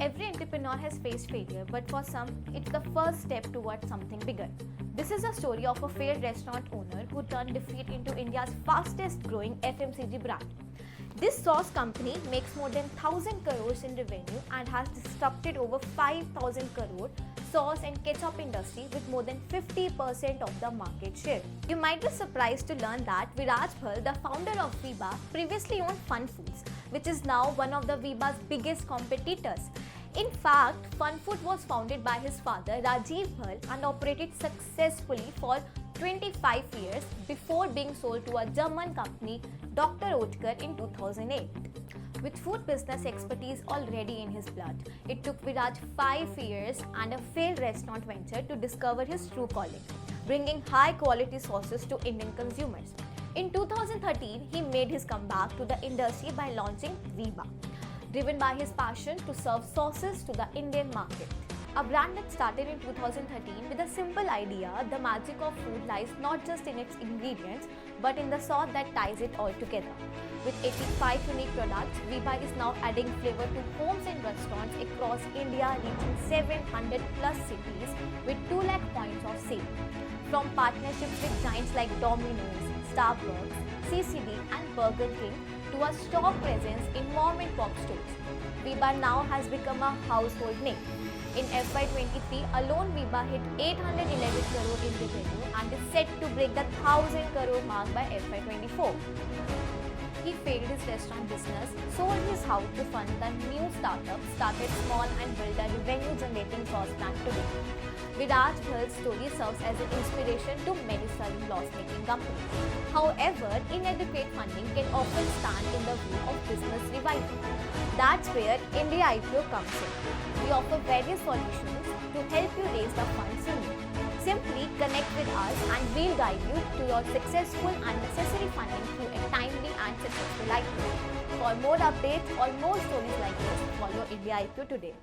Every entrepreneur has faced failure, but for some, it's the first step towards something bigger. This is a story of a failed restaurant owner who turned defeat into India's fastest growing FMCG brand. This sauce company makes more than 1000 crores in revenue and has disrupted over 5000 crore sauce and ketchup industry with more than 50% of the market share. You might be surprised to learn that Viraj Bhal, the founder of Veeba, previously owned Fun Foods, which is now one of the Veeba's biggest competitors. In fact, Fun Food was founded by his father Rajiv Bhal and operated successfully for 25 years before being sold to a German company, Dr. Oetker, in 2008. With food business expertise already in his blood, it took Viraj 5 years and a failed restaurant venture to discover his true calling, bringing high quality sauces to Indian consumers. In 2013, he made his comeback to the industry by launching Veeba, driven by his passion to serve sauces to the Indian market. A brand that started in 2013 with a simple idea, the magic of food lies not just in its ingredients, but in the sauce that ties it all together. With 85 unique products, Veeba is now adding flavor to homes and restaurants across India, reaching 700 plus cities with 2 lakh points of sale. From partnerships with giants like Domino's, Starbucks, CCD and Burger King to a strong presence in mom and pop stores, Veeba now has become a household name. In FY23 alone, Veeba hit 811 crore in revenue and is set to break the 1000 crore mark by FY24. He failed his restaurant business, sold his house to fund the new startup, started small and built a revenue-generating sauce brand today. Viraj Bhal's story serves as an inspiration to many struggling loss-making companies. However, inadequate funding can often stand in the way of business revival. That's where India IPO comes in. We offer various solutions to help you raise the funds you need. Simply connect with us and we'll guide you to your successful and necessary funding through a timely and successful IPO. For more updates or more stories like this, follow India IPO today.